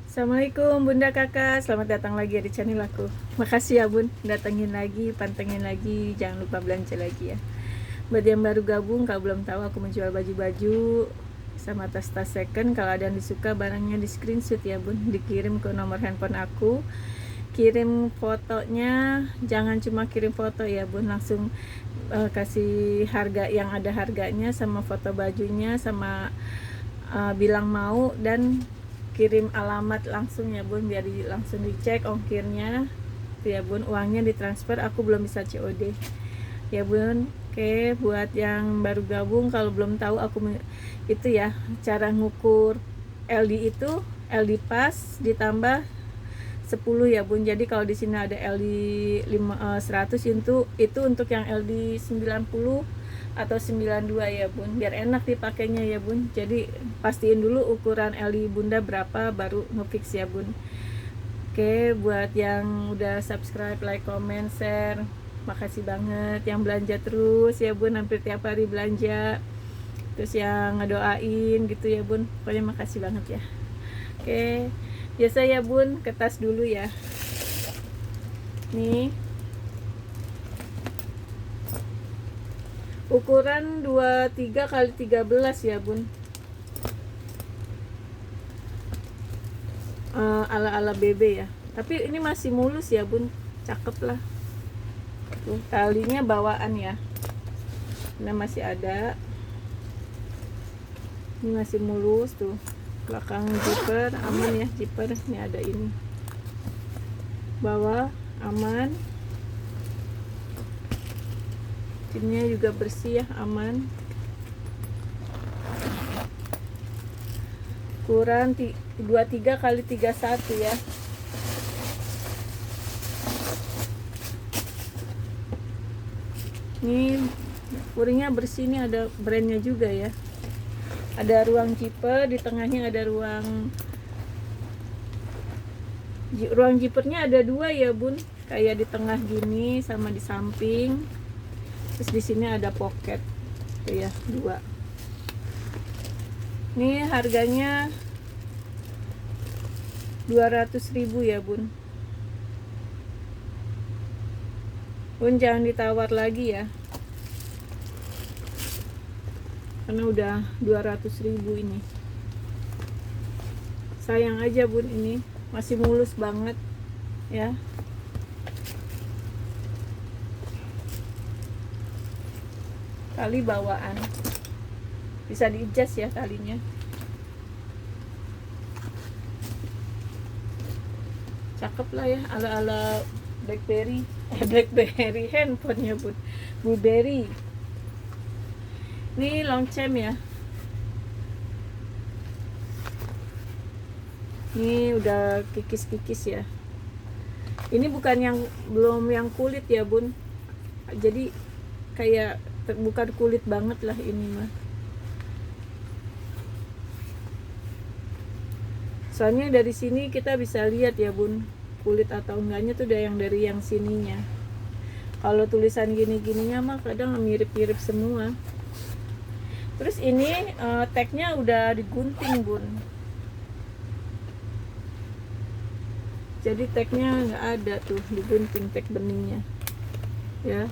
Assalamualaikum Bunda Kakak, selamat datang lagi di channel aku. Makasih ya Bun, datengin lagi, pantengin lagi, jangan lupa belanja lagi ya. Buat yang baru gabung, kalau belum tahu aku menjual baju-baju sama tas-tas second. Kalau ada yang disuka barangnya di screenshot ya Bun, dikirim ke nomor handphone aku. Kirim fotonya, jangan cuma kirim foto ya Bun, langsung kasih harga yang ada harganya sama foto bajunya sama bilang mau dan kirim alamat langsung ya Bun, biar langsung dicek ongkirnya tuh ya Bun, uangnya ditransfer, aku belum bisa COD ya Bun. Oke, buat yang baru gabung kalau belum tahu aku itu ya cara ngukur LD itu LD pas ditambah 10 ya Bun. Jadi kalau di sini ada LD 100 itu untuk yang LD 90 atau 92 ya Bun, biar enak dipakainya ya Bun. Jadi pastiin dulu ukuran LD Bunda berapa baru ngefix ya Bun. Oke, buat yang udah subscribe, like, comment, share, makasih banget. Yang belanja terus ya Bun, hampir tiap hari belanja. Terus yang ngedoain gitu ya Bun, pokoknya makasih banget ya. Oke, biasa ya Bun, ke tas dulu ya. Nih, ukuran 23 kali 13 ya Bun. Ala-ala BB ya. Tapi ini masih mulus ya Bun, cakep lah. Tuh, talinya bawaan ya. Ini masih ada. Ini masih mulus tuh. Belakang zipper aman ya, zipper ini ada ini. Bawah aman. Pinnya juga bersih ya, aman. Ukuran 23 kali 31 ya. Ini kuringnya bersih, ini ada brandnya juga ya. Ada ruang zipper, di tengahnya ada ruang zippernya ada dua ya Bun, kayak di tengah gini sama di samping. Terus di sini ada pocket tuh ya, dua. Ini harganya 200.000 ya Bun. Bun jangan ditawar lagi ya, karena udah 200.000 ini. Sayang aja Bun, ini masih mulus banget ya. Tali bawaan, bisa di-adjust ya talinya. Cakep lah ya, ala-ala Blackberry. Blackberry handphonenya Bun, Blueberry. Ini Longchamp ya. Ini udah kikis-kikis ya. Ini bukan yang belum yang kulit ya Bun. Jadi kayak bukan kulit banget lah ini mah. Soalnya dari sini kita bisa lihat ya Bun, kulit atau enggaknya tuh udah yang dari yang sininya. Kalau tulisan gini-gininya mah kadang mirip-mirip semua. Terus ini tagnya udah digunting Bun. Jadi tagnya nggak ada tuh, digunting tag beningnya ya.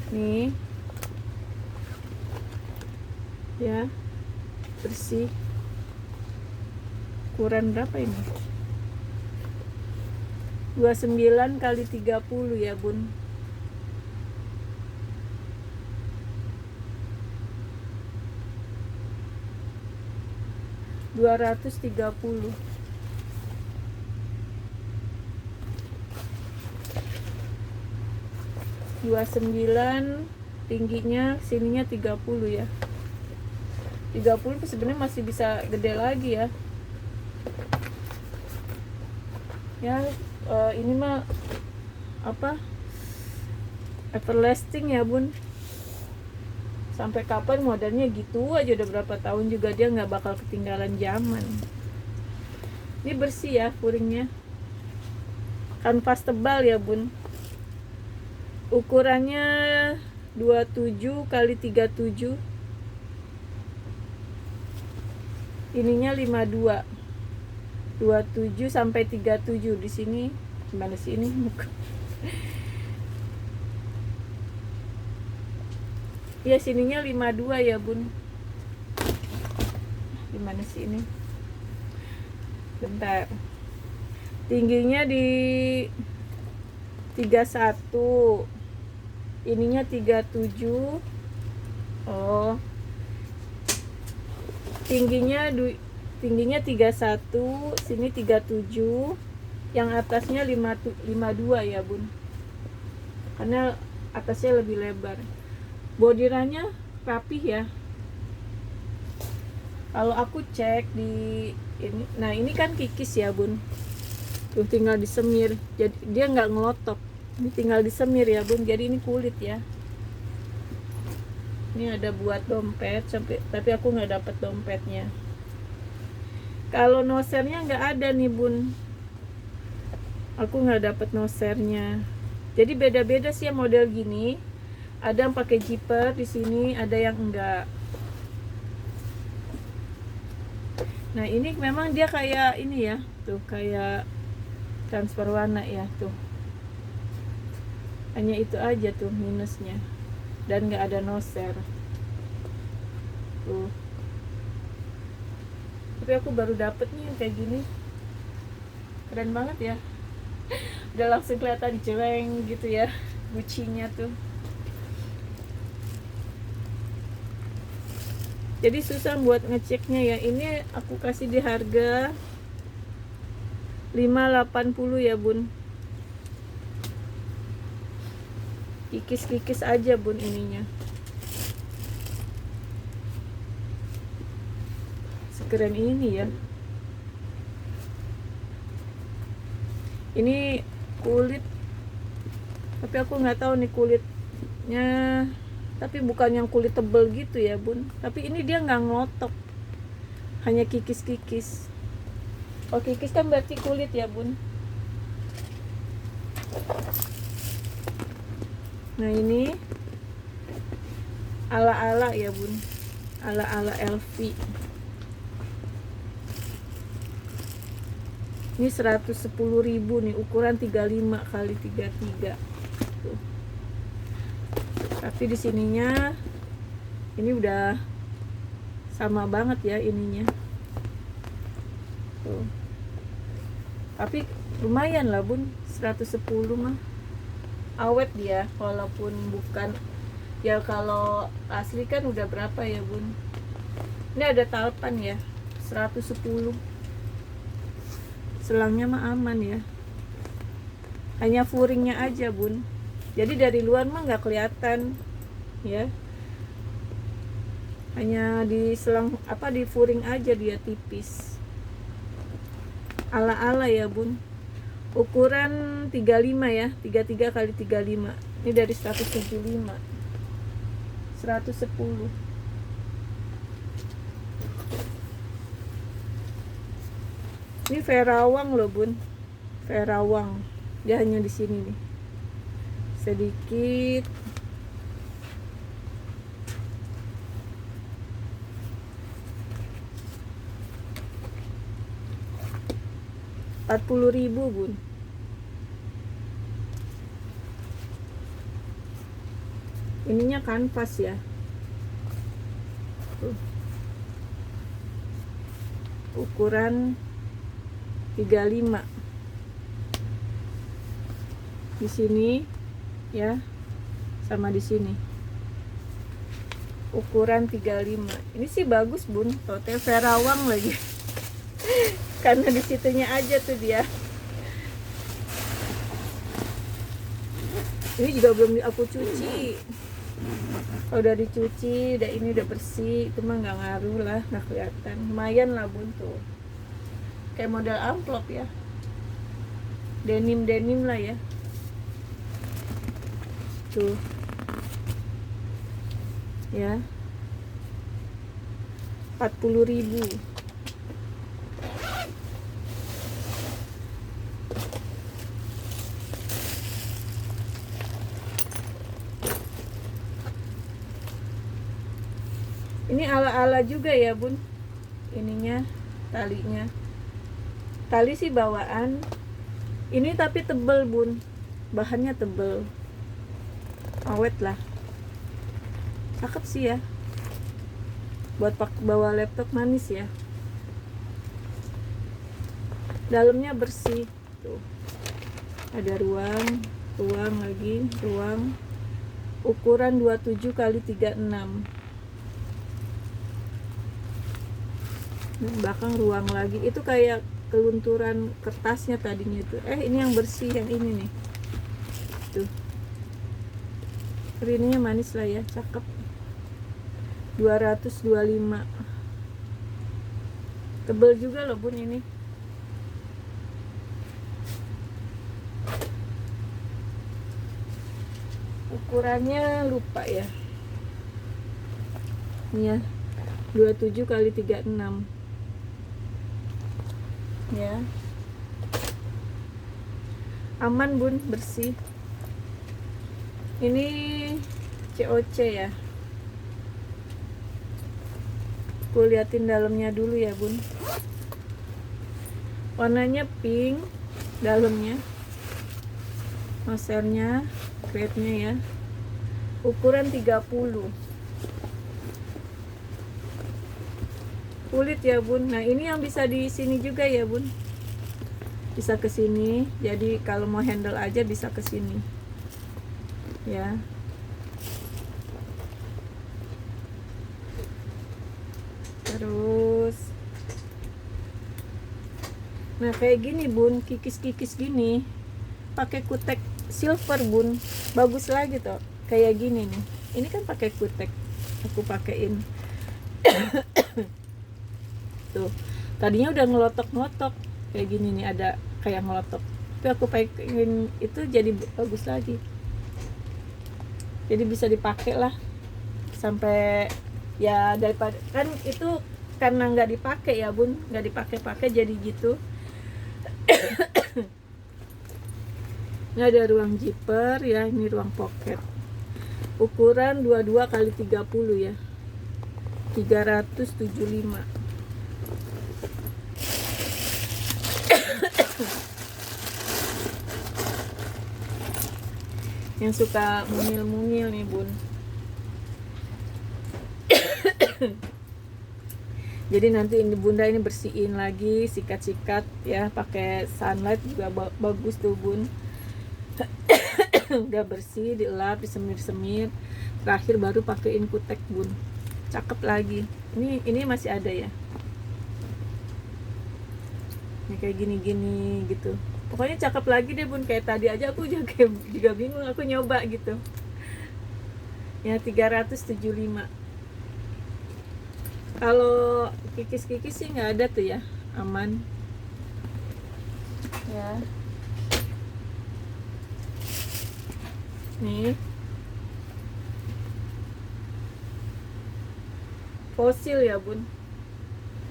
Nih ya, bersih. Ukuran berapa ini? 29 kali 30 ya Bun. $230. Dua 29 tingginya, sininya 30 ya. 30 sebenarnya masih bisa gede lagi ya. Ya ini mah apa? Everlasting ya Bun. Sampai kapan modelnya gitu aja, udah berapa tahun juga dia nggak bakal ketinggalan zaman. Ini bersih ya kuringnya. Kanvas tebal ya Bun. Ukurannya 27 kali 37. ininya 52, 27 sampai 37 di sini. Gimana sih ini? Ya sininya 52 ya bun. Gimana sih ini? Bentar. Tingginya di 31, ininya 37. Oh, tingginya 31, sini 37, yang atasnya 52 ya bun, karena atasnya lebih lebar. Bordirannya rapih ya. Kalau aku cek di ini, nah ini kan kikis ya bun, tuh tinggal disemir, jadi dia nggak ngelotok, ini tinggal disemir ya bun, jadi ini kulit ya. Ini ada buat dompet, tapi aku nggak dapat dompetnya. Kalau nosernya nggak ada nih bun, aku nggak dapat nosernya. Jadi beda-beda sih ya model gini. Ada yang pakai zipper di sini, ada yang enggak. Nah ini memang dia kayak ini ya, tuh kayak transfer warna ya tuh. Hanya itu aja tuh minusnya, dan nggak ada noser. Tuh. Tapi aku baru dapet nih yang kayak gini, keren banget ya. Udah langsung kelihatan jeleng gitu ya, bucinya tuh. Jadi susah buat ngeceknya ya. Ini aku kasih di harga 580 ya bun. Kikis-kikis aja bun ininya. Sekeren ini ya. Ini kulit, tapi aku nggak tahu nih kulitnya, tapi bukan yang kulit tebel gitu ya bun, tapi ini dia nggak ngotok, hanya kikis-kikis. Oh kikis kan berarti kulit ya bun. Nah ini ala-ala ya bun, ala-ala LV. Ini 110.000 nih, ukuran 35 kali 33 tuh. Tapi di sininya ini udah sama banget ya ininya tuh. Tapi lumayan lah bun, 110 mah awet dia, walaupun bukan ya, kalau asli kan udah berapa ya bun. Ini ada talpan ya, 110. Selangnya mah aman ya, hanya furingnya aja bun, jadi dari luar mah nggak kelihatan ya, hanya di selang apa, di furing aja dia tipis. Ala-ala ya bun, ukuran 35 ya, 33 kali 35. Ini dari 175, 110. Ini Ferawang loh bun, Ferawang. Dia hanya di sini nih, sedikit. Rp40.000 bun. Ininya kanvas ya. Ukuran 35 di sini ya, sama di sini ukuran 35. Ini sih bagus bun, Hotel Ferawang lagi. Karena di situnya aja tuh dia. Ini juga belum aku cuci. Kalau udah dicuci, udah ini udah bersih, itu mah nggak ngaruh lah, nggak kelihatan. Lumayan lah bun tuh, kayak model amplop ya, denim lah ya tuh ya, 40.000. Ini ala-ala juga ya bun, ininya, talinya. Tali sih bawaan. Ini tapi tebel bun, bahannya tebel, awet lah, cakep sih ya, buat bawa laptop manis ya. Dalamnya bersih tuh, ada ruang lagi, ukuran 27 kali 36. Belakang ruang lagi, itu kayak kelunturan kertasnya tadinya itu. Ini yang bersih, yang ini nih tuh, ininya manis lah ya, cakep. 225, tebel juga loh bun ini. Ukurannya lupa ya, ini ya, 27 kali 36 ya. Aman bun, bersih. Ini COC ya, aku liatin dalamnya dulu ya bun. Warnanya pink dalamnya, masernya, grade-nya ya, ukuran 30. Kulit ya bun. Nah ini yang bisa di sini juga ya bun, bisa ke sini. Jadi kalau mau handle aja bisa ke sini ya. Terus nah kayak gini bun, kikis-kikis gini pakai kutek silver bun, bagus lagi tuh. Kayak gini nih, ini kan pakai kutek, aku pakein tuh. Tadinya udah ngelotok-ngelotok kayak gini nih, ada kayak ngelotok, tapi aku pengen itu jadi bagus lagi, jadi bisa dipakai lah sampai ya, daripada kan itu karena nggak dipakai ya bun, nggak dipakai-pakai jadi gitu. Ini ada ruang zipper ya, ini ruang pocket, ukuran 22 kali 30 ya, 375. Yang suka mungil-mungil nih bun, jadi nanti ini bunda ini bersihin lagi, sikat-sikat ya, pakai sunlight juga bagus tuh bun. Udah bersih, dielap, disemir-semir, terakhir baru pakein kutek bun, cakep lagi. Ini masih ada ya, ini kayak gini-gini gitu. Pokoknya cakep lagi deh bun, kayak tadi aja aku juga bingung, aku nyoba gitu ya. 375. Kalau kikis-kikis sih nggak ada tuh ya, aman ya. Nih fosil ya bun,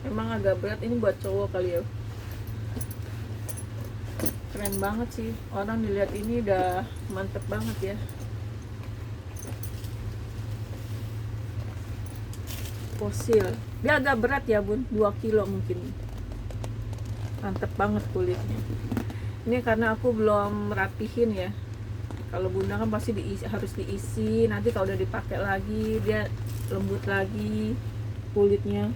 emang agak berat, ini buat cowok kali ya. Keren banget sih, orang dilihat ini udah mantep banget ya. Fosil, dia agak berat ya bun, 2 kilo mungkin. Mantep banget kulitnya. Ini karena aku belum rapihin ya. Kalau bunda kan pasti harus diisi, nanti kalau udah dipakai lagi dia lembut lagi kulitnya.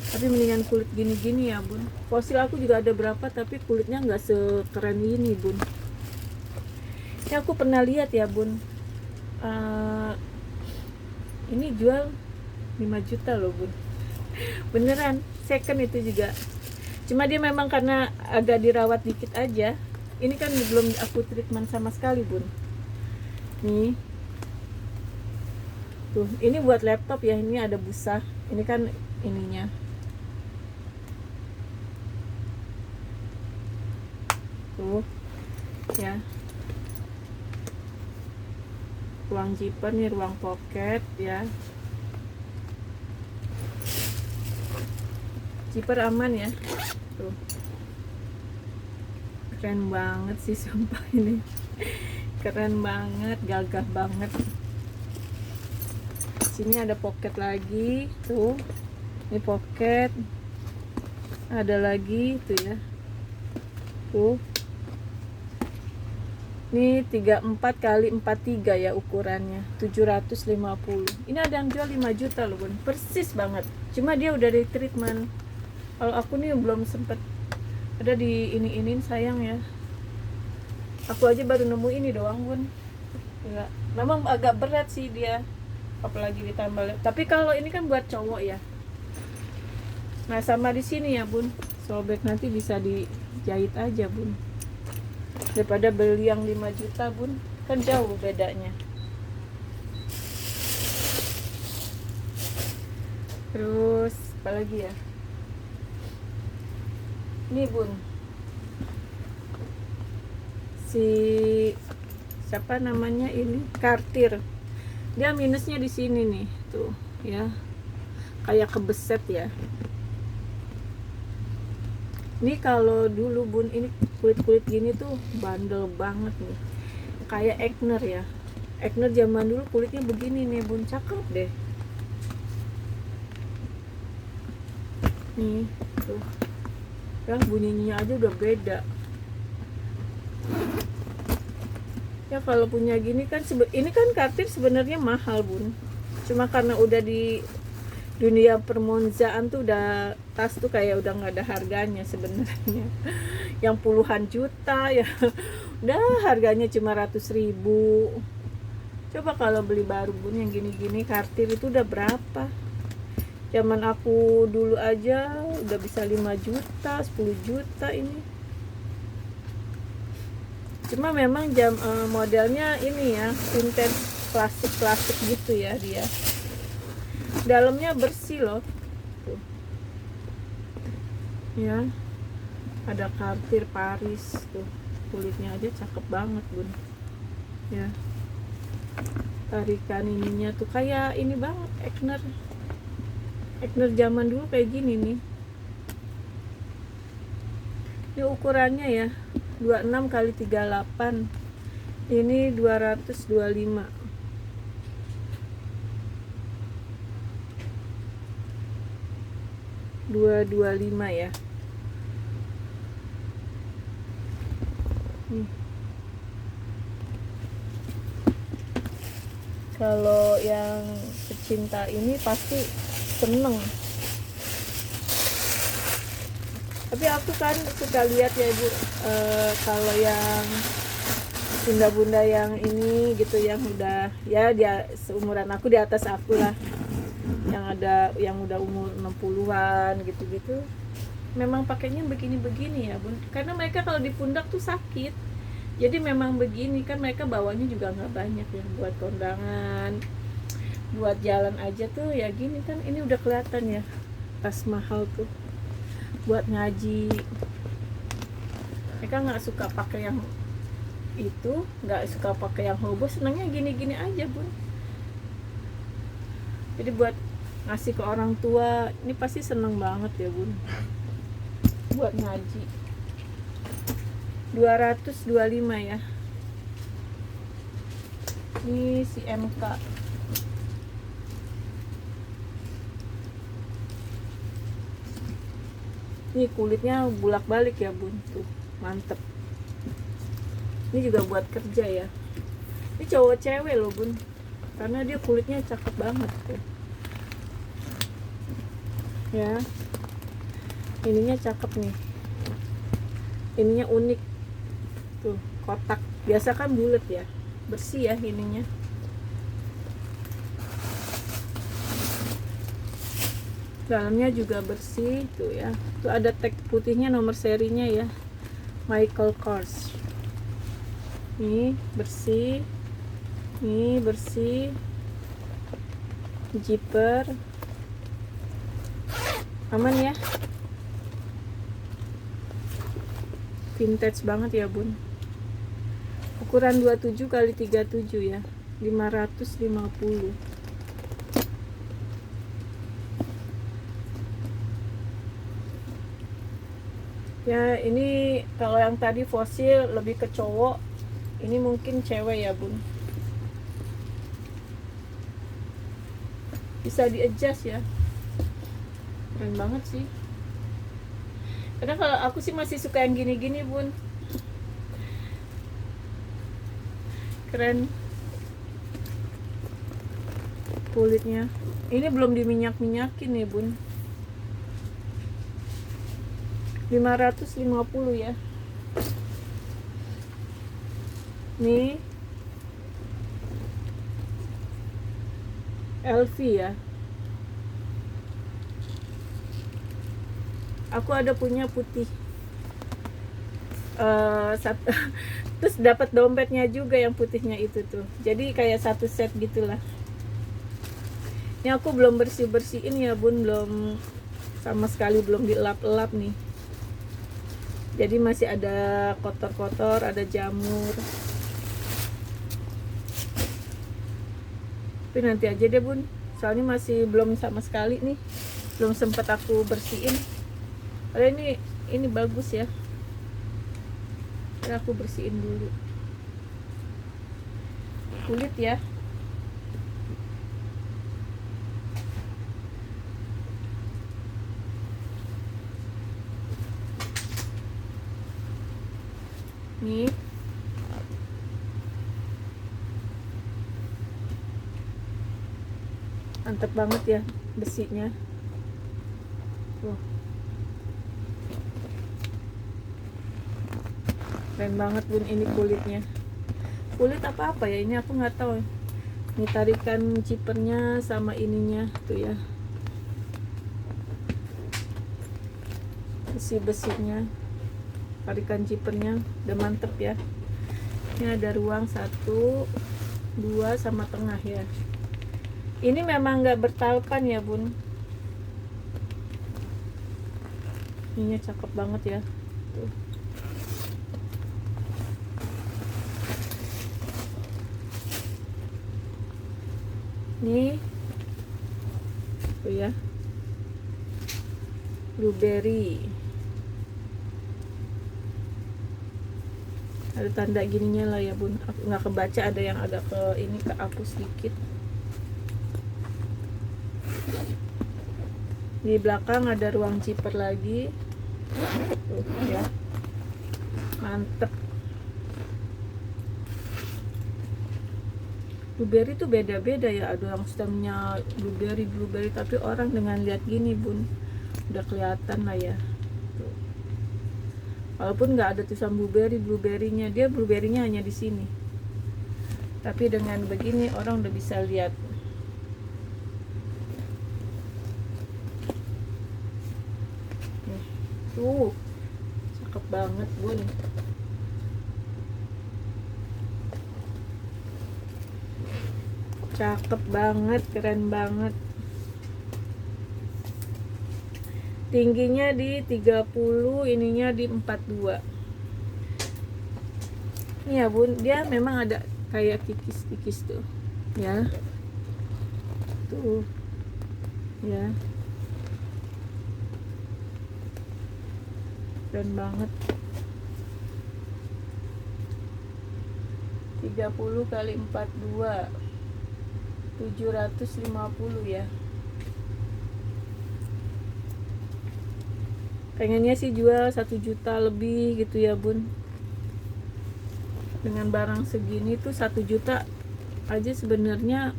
Tapi mendingan kulit gini-gini ya bun. Fosil aku juga ada berapa, tapi kulitnya nggak sekeren ini bun. Ini aku pernah lihat ya bun, ini jual 5 juta loh bun. Beneran, second itu juga. Cuma dia memang karena agak dirawat dikit aja. Ini kan belum aku treatment sama sekali bun. Nih tuh, ini buat laptop ya, ini ada busa. Ini kan ininya tuh ya, ruang zipper nih, ruang pocket ya, zipper aman ya tuh. Keren banget sih sumpah, ini keren banget, gagah banget. Sini ada pocket lagi tuh, ini pocket Ada lagi tuh ya, tuh ini 34 kali 43 ya ukurannya, 750. Ini ada yang jual 5 juta loh bun, persis banget, cuma dia udah di treatment. Kalau aku nih belum sempet ada di ini sayang ya, aku aja baru nemu ini doang bun ya. Memang agak berat sih dia, apalagi ditambah, tapi kalau ini kan buat cowok ya. Nah sama di sini ya bun, sobek nanti bisa dijahit aja bun, daripada beli yang 5 juta bun, kan jauh bedanya. Terus apa lagi ya, ini bun, si siapa namanya ini, Cartier, dia minusnya di sini nih tuh ya, kayak kebeset ya. Ini kalau dulu bun, ini kulit gini tuh bandel banget nih, kayak Egner ya. Egner zaman dulu kulitnya begini nih bun, cakep deh. Nih tuh ya, bunyinya aja udah beda ya. Kalau punya gini kan ini kan Cartier sebenarnya mahal bun, cuma karena udah di dunia permonzaan tuh udah, tas tuh kayak udah nggak ada harganya sebenarnya. Yang puluhan juta ya udah harganya cuma 100.000. Coba kalau beli baru bun yang gini-gini Cartier itu udah berapa, zaman aku dulu aja udah bisa 5 juta 10 juta ini. Cuma memang modelnya ini ya vintage, plastik gitu ya dia. Dalamnya bersih loh tuh ya, ada Cartier Paris tuh, kulitnya aja cakep banget bun ya. Tarikan ininya tuh kayak ini banget, Egner zaman dulu kayak gini nih. Ini ukurannya ya 26 kali 38, ini 225. 225 ya. Kalau yang pecinta ini pasti seneng. Tapi aku kan suka lihat ya ibu, kalau yang bunda-bunda yang ini gitu, yang udah ya dia seumuran aku, di atas aku lah, yang ada yang udah umur 60-an gitu-gitu, memang pakainya begini-begini ya bun, karena mereka kalau di pundak tuh sakit, jadi memang begini kan. Mereka bawanya juga nggak banyak ya, buat kondangan, buat jalan aja tuh ya gini kan. Ini udah kelihatan ya, tas mahal tuh buat ngaji. Mereka nggak suka pakai yang itu, nggak suka pakai yang hobo, senangnya gini-gini aja bun. Jadi buat ngasih ke orang tua ini pasti seneng banget ya bun, buat ngaji. 225 ya. Ini si MK, ini kulitnya bulak balik ya bun, tuh mantep. Ini juga buat kerja ya, ini cowok cewek loh bun, karena dia kulitnya cakep banget tuh ya. Ininya cakep nih, ininya unik tuh, kotak. Biasa kan bulat ya, bersih ya ininya. Dalamnya juga bersih tuh ya. Tuh ada tag putihnya, nomor serinya ya, Michael Kors. Ini bersih, ini bersih, zipper aman ya, vintage banget ya bun. Ukuran 27 kali 37 ya, 550. Ya ini kalau yang tadi fosil lebih ke cowok, ini mungkin cewek ya bun. Bisa di adjust ya, keren banget sih. Karena kalau aku sih masih suka yang gini-gini bun, keren kulitnya. Ini belum diminyak-minyakin nih bun. 550 ya. Nih LV ya. Aku ada punya putih. Terus dapat dompetnya juga yang putihnya itu tuh. Jadi kayak satu set gitulah. Ini aku belum bersih-bersihin ya bun, belum sama sekali belum dilap-lap nih. Jadi masih ada kotor-kotor, ada jamur. Tapi nanti aja deh bun, soalnya masih belum sama sekali nih, belum sempat aku bersihin. Karena ini bagus ya. Karena aku bersihin dulu kulit ya. Nih mantep banget ya besinya tuh, keren banget bun ini kulitnya. Kulit apa ya ini, aku nggak tahu. Ini tarikan zippernya sama ininya tuh ya, besi-besinya, tarikan zippernya udah mantep ya. Ini ada ruang 1, 2 sama tengah ya. Ini memang nggak bertalpan ya bun. Ininya cakep banget ya tuh. Nih tuh ya, blueberry, ada tanda gininya lah ya bun. Aku nggak kebaca, ada yang agak ke ini ke aku sedikit. Di belakang ada ruang zipper lagi tuh ya, mantep. Blueberry tuh beda-beda ya, ada yang stemnya blueberry, tapi orang dengan lihat gini bun udah kelihatan lah ya tuh. Walaupun nggak ada tulisan blueberrynya, dia blueberrynya hanya di sini, tapi dengan begini orang udah bisa lihat. Tuh cakep banget bun. Cakep banget, keren banget. Tingginya di 30, ininya di 42. Ini ya bun, dia memang ada kayak kikis-kikis tuh ya. Tuh ya, keren banget. 30 kali 42, 750 ya. Pengennya sih jual 1 juta lebih gitu ya bun. Dengan barang segini tuh 1 juta aja sebenarnya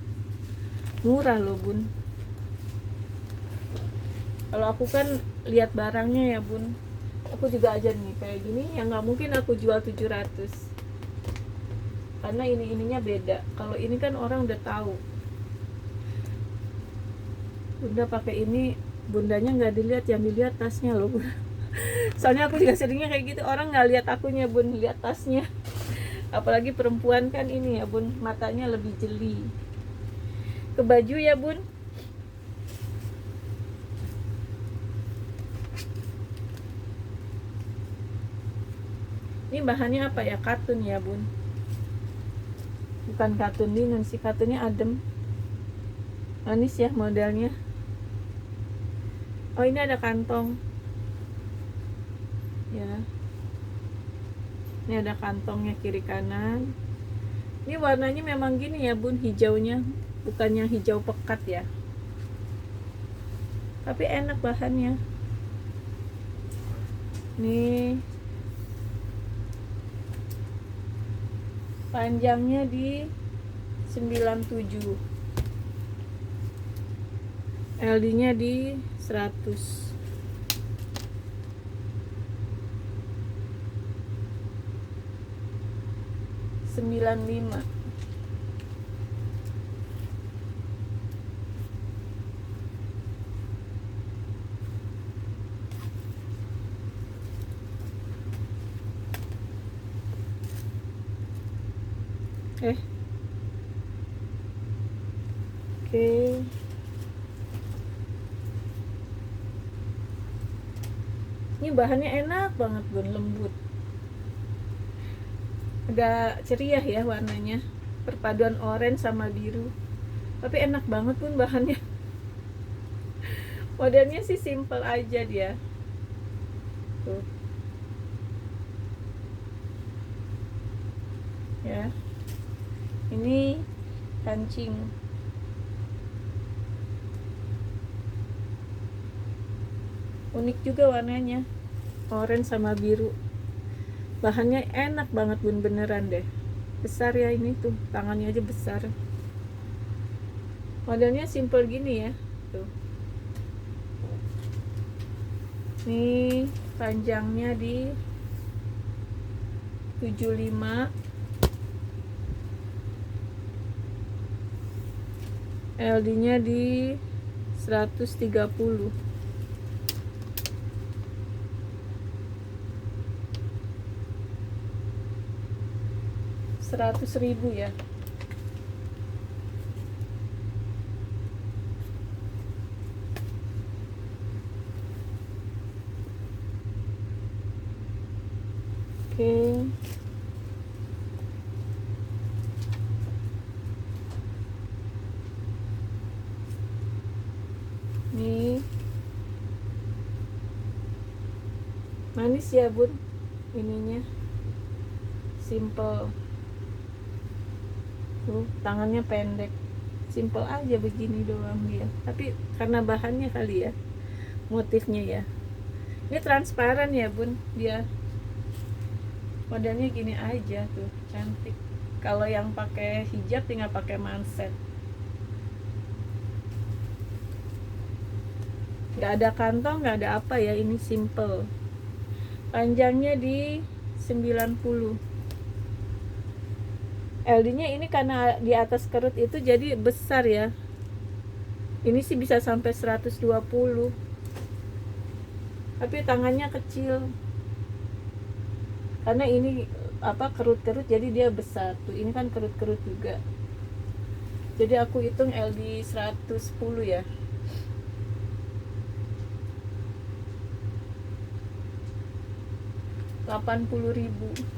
murah loh bun. Kalau aku kan lihat barangnya ya bun, aku juga aja nih kayak gini yang nggak mungkin aku jual 700, karena ininya beda. Kalau ini kan orang udah tahu bunda pakai ini, bundanya nggak dilihat, yang dilihat tasnya loh bun. Soalnya aku juga seringnya kayak gitu, orang nggak lihat akunya bun, lihat tasnya. Apalagi perempuan kan ini ya bun, matanya lebih jeli ke baju ya bun. Ini bahannya apa ya, katun ya bun, bukan katun linen sih, katunnya adem, manis ya modelnya. Oh ini ada kantong ya, ini ada kantongnya kiri kanan. Ini warnanya memang gini ya bun, hijaunya bukan yang hijau pekat ya, tapi enak bahannya. Nih panjangnya di 97, LD nya di 100, 95. Oke. Ini bahannya enak banget bun, lembut. Agak ceria ya warnanya, perpaduan oranye sama biru. Tapi enak banget pun bahannya. Modelnya sih simple aja dia. Tuh. Ya. Ini kancing. Unik juga warnanya, oranye sama biru. Bahannya enak banget bun, beneran deh. Besar ya ini tuh, tangannya aja besar. Modelnya simple gini ya. Tuh. Nih panjangnya di 75, LD nya di 130, 100.000 ya. Oke. Nih manis ya bun, ininya simple. Tuh, tangannya pendek, simple aja begini doang dia. Tapi karena bahannya kali ya, motifnya ya. Ini transparan ya bun, dia modelnya gini aja tuh, cantik. Kalau yang pakai hijab tinggal pakai manset. Nggak ada kantong, nggak ada apa ya, ini simple. Panjangnya di 90, LD nya ini karena di atas kerut itu jadi besar ya. Ini sih bisa sampai 120, tapi tangannya kecil karena ini apa, kerut-kerut jadi dia besar tuh. Ini kan kerut-kerut juga, jadi aku hitung LD 110 ya. Rp80.000.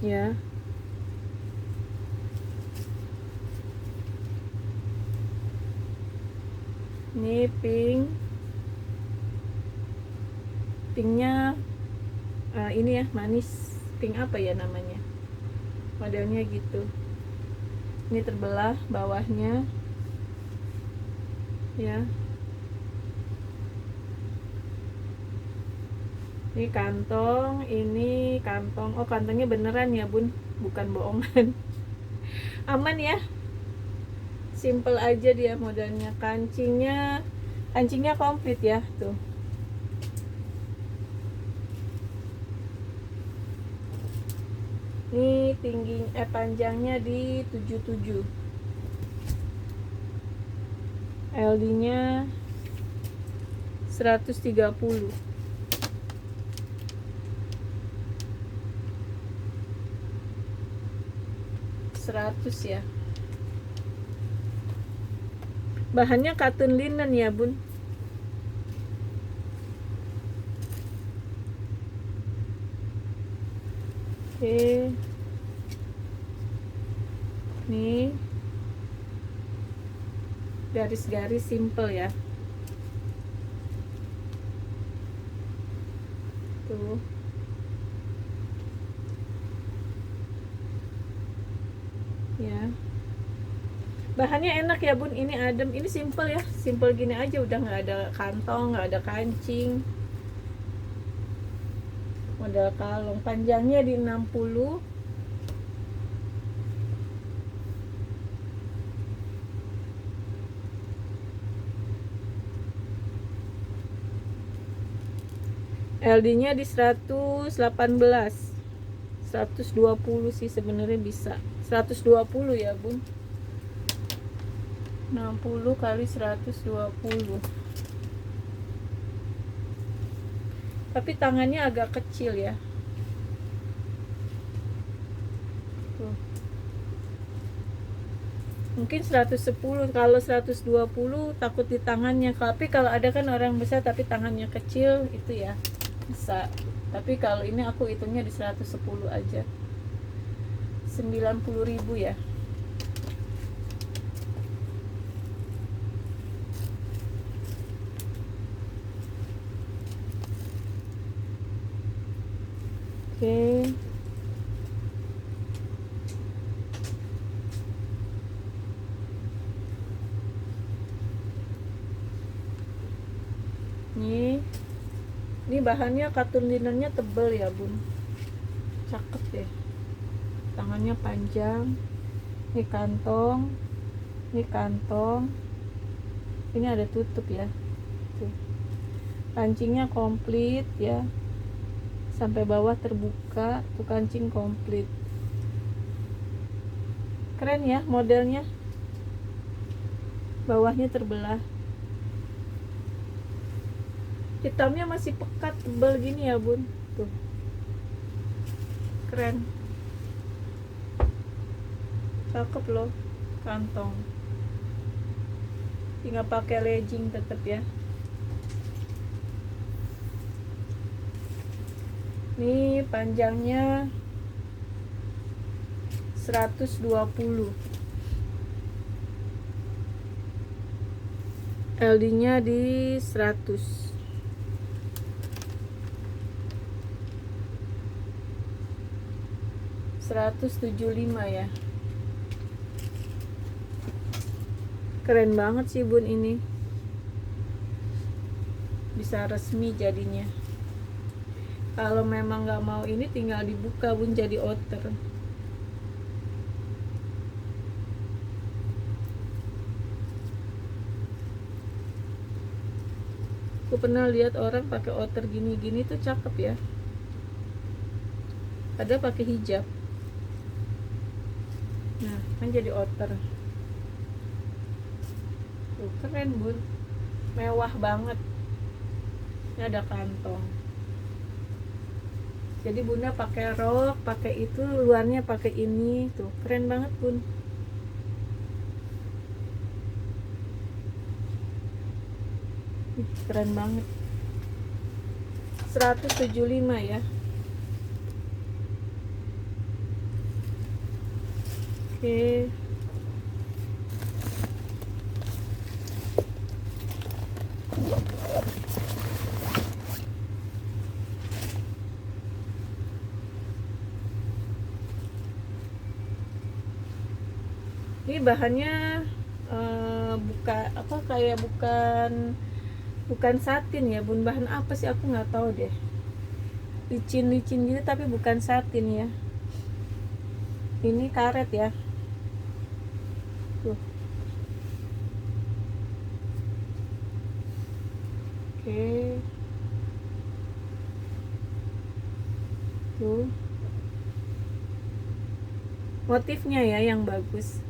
Ya. Ini pink. Pinknya ini ya, manis. Pink apa ya namanya? Modelnya gitu. Ini terbelah bawahnya. Ya. Ini kantong, ini kantong. Oh, kantongnya beneran ya bun, bukan bohongan. Aman ya, simple aja dia modelnya. Kancingnya komplit ya tuh. Ini panjangnya di 77, LD nya 130, 100 ya. Bahannya katun linen ya bun. Oke. Nih garis-garis simple ya. Tuh. ya. Bahannya enak ya bun, ini adem, ini simple ya, simple gini aja, udah nggak ada kantong, nggak ada kancing, model kalung. Panjangnya di 60, LD nya di 118, 120 sih sebenarnya bisa 120 ya bun, 60 kali 120. Tapi tangannya agak kecil ya. Tuh. Mungkin 110, kalau 120 takut di tangannya. Tapi kalau ada kan orang besar tapi tangannya kecil, itu ya bisa. Tapi kalau ini aku hitungnya di 110 aja. 90.000 ya. Oke. Ini bahannya katun linennya tebel ya bun, cakep deh. Tangannya panjang. Ini kantong, ini kantong, ini ada tutup ya. Tuh. Kancingnya komplit ya, sampai bawah terbuka. Tuh kancing komplit, keren ya modelnya. Bawahnya terbelah, hitamnya masih pekat, tebal gini ya bun. Tuh, keren, cakep loh. Kantong tinggal pakai legging tetap ya. Ini panjangnya 120, LD nya di 100, 175 ya. Keren banget sih bun, ini bisa resmi jadinya. Kalau memang nggak mau ini tinggal dibuka bun jadi outer. Aku pernah lihat orang pakai outer gini-gini tuh cakep ya. Ada pakai hijab. Nah, kan jadi outer. Tuh, keren bun, mewah banget. Ini ada kantong. Jadi bunda pakai rok, pakai itu, luarnya pakai ini, tuh keren banget bun. Keren banget. 175 ya. Oke. Ini bahannya kayak bukan satin ya bun. Bahan apa sih aku nggak tahu deh. Licin-licin gitu tapi bukan satin ya. Ini karet ya. Tuh. Oke. Tuh. Motifnya ya yang bagus.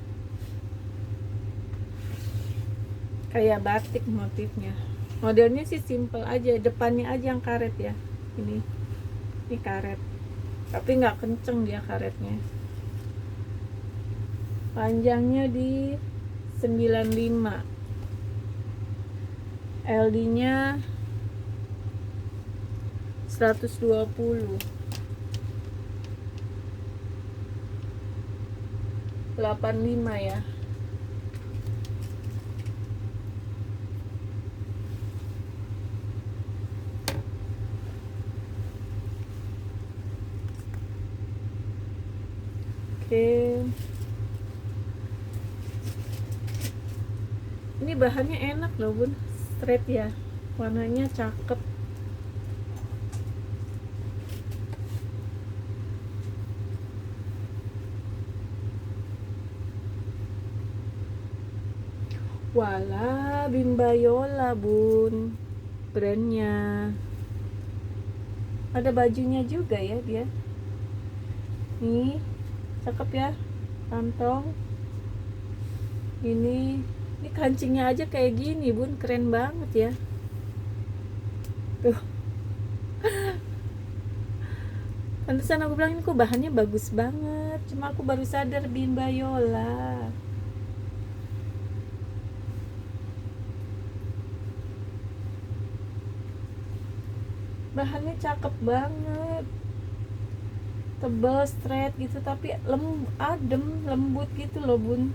Kayak batik motifnya. Modelnya sih simple aja, depannya aja yang karet ya. Ini karet, tapi nggak kenceng dia karetnya. Panjangnya di 95, LD nya 120, 85 ya. Oke. Ini bahannya enak loh bun, straight ya, warnanya cakep. Wala Bimbayola bun, brandnya. Ada bajunya juga ya dia. Nih, cakep ya, kantong. Ini kancingnya aja kayak gini bun, keren banget ya. Tuh, pantesan aku bilang ini kok bahannya bagus banget. Cuma aku baru sadar Bimbayola. Bahannya cakep banget, tebal, straight gitu, tapi adem, lembut gitu loh bun.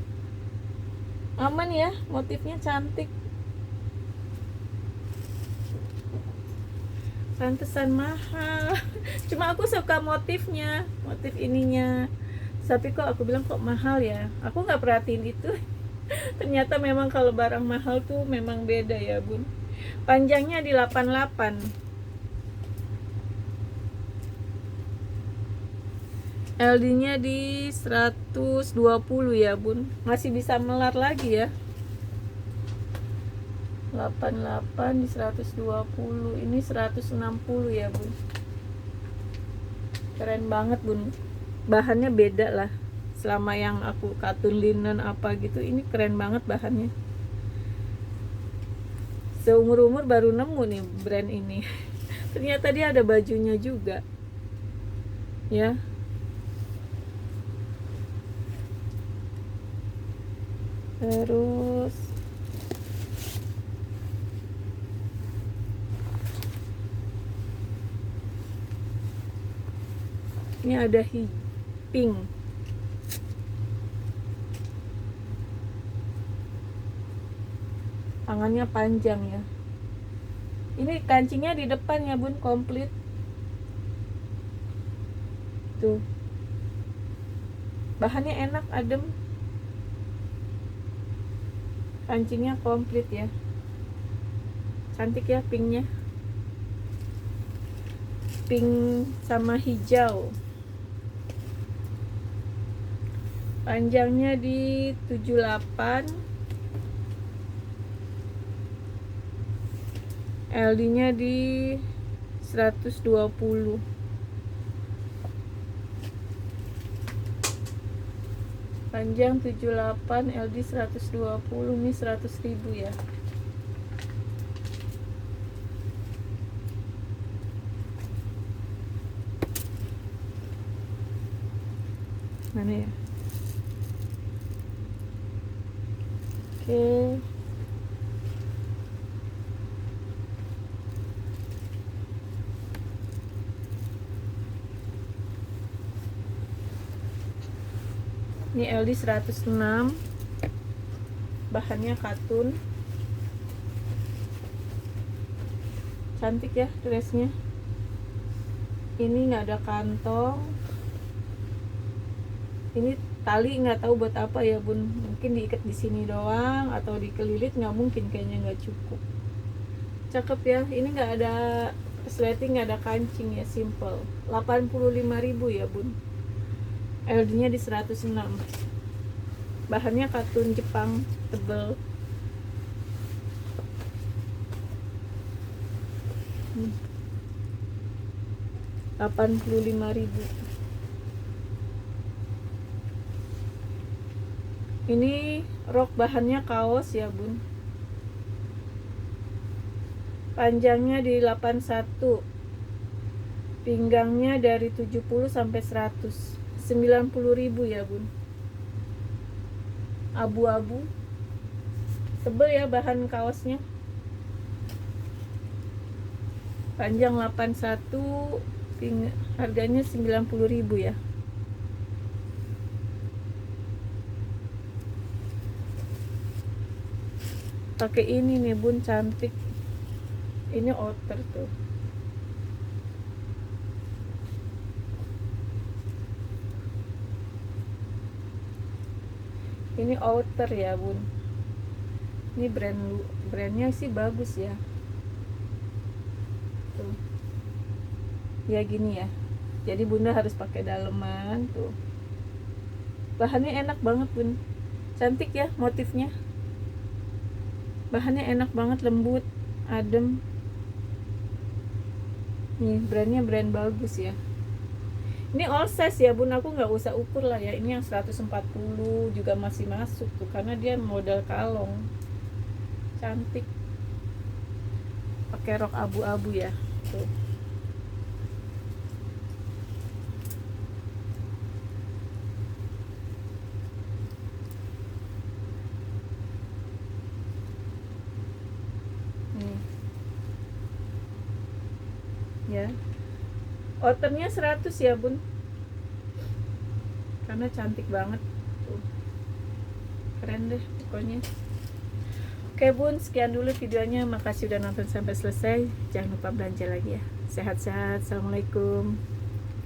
Aman ya, motifnya cantik. Pantesan mahal. Cuma aku suka motifnya, motif ininya. Tapi kok aku bilang kok mahal ya, aku nggak perhatiin itu. Ternyata memang kalau barang mahal tuh memang beda ya bun. Panjangnya di 88, LD-nya di 120 ya bun. Masih bisa melar lagi ya. 88 di 120, ini 160 ya bun. Keren banget bun, bahannya beda lah. Selama yang aku katun linen apa gitu, ini keren banget bahannya. Seumur-umur baru nemu nih brand ini. Ternyata dia ada bajunya juga ya. Terus ini ada pink. Tangannya panjang ya. Ini kancingnya di depan ya bun, komplit. Tuh. Bahannya enak, adem. Kancingnya komplit ya. Cantik ya pinknya. Pink sama hijau. Panjangnya di 78, LD-nya di 120. Panjang 78, LD 120, ini 100.000 ya. Mana ya? Oke. Ini LD 106, bahannya katun. Cantik ya dressnya. Ini nggak ada kantong. Ini tali nggak tahu buat apa ya bun, mungkin diikat di sini doang atau dikelilit, nggak mungkin, kayaknya nggak cukup. Cakep ya. Ini nggak ada sleting, nggak ada kancing ya, simple. 85.000 ya bun. LD nya di 106, bahannya katun Jepang, tebel. 85.000. Ini rok bahannya kaos ya bun. Panjangnya di 81, pinggangnya dari 70 sampai 100. 90.000 ya bun. Abu-abu, tebel ya bahan kaosnya. Panjang 81, harganya 90.000 ya. Pakai ini nih bun, cantik. Ini outer tuh. Ini outer ya bun. Ini brandnya sih bagus ya. Tuh. Ya gini ya. Jadi bunda harus pakai daleman tuh. Bahannya enak banget bun. Cantik ya motifnya. Bahannya enak banget, lembut, adem. Nih brandnya brand bagus ya. Ini all size ya bun, aku nggak usah ukur lah ya. Ini yang 140 juga masih masuk tuh, karena dia model kalong. Cantik. Pakai rok abu-abu ya tuh. Nih ya, outernya 100 ya bun, karena cantik banget tuh. Keren deh pokoknya. Oke bun, sekian dulu videonya. Makasih udah nonton sampai selesai. Jangan lupa belanja lagi ya. Sehat-sehat. Assalamualaikum.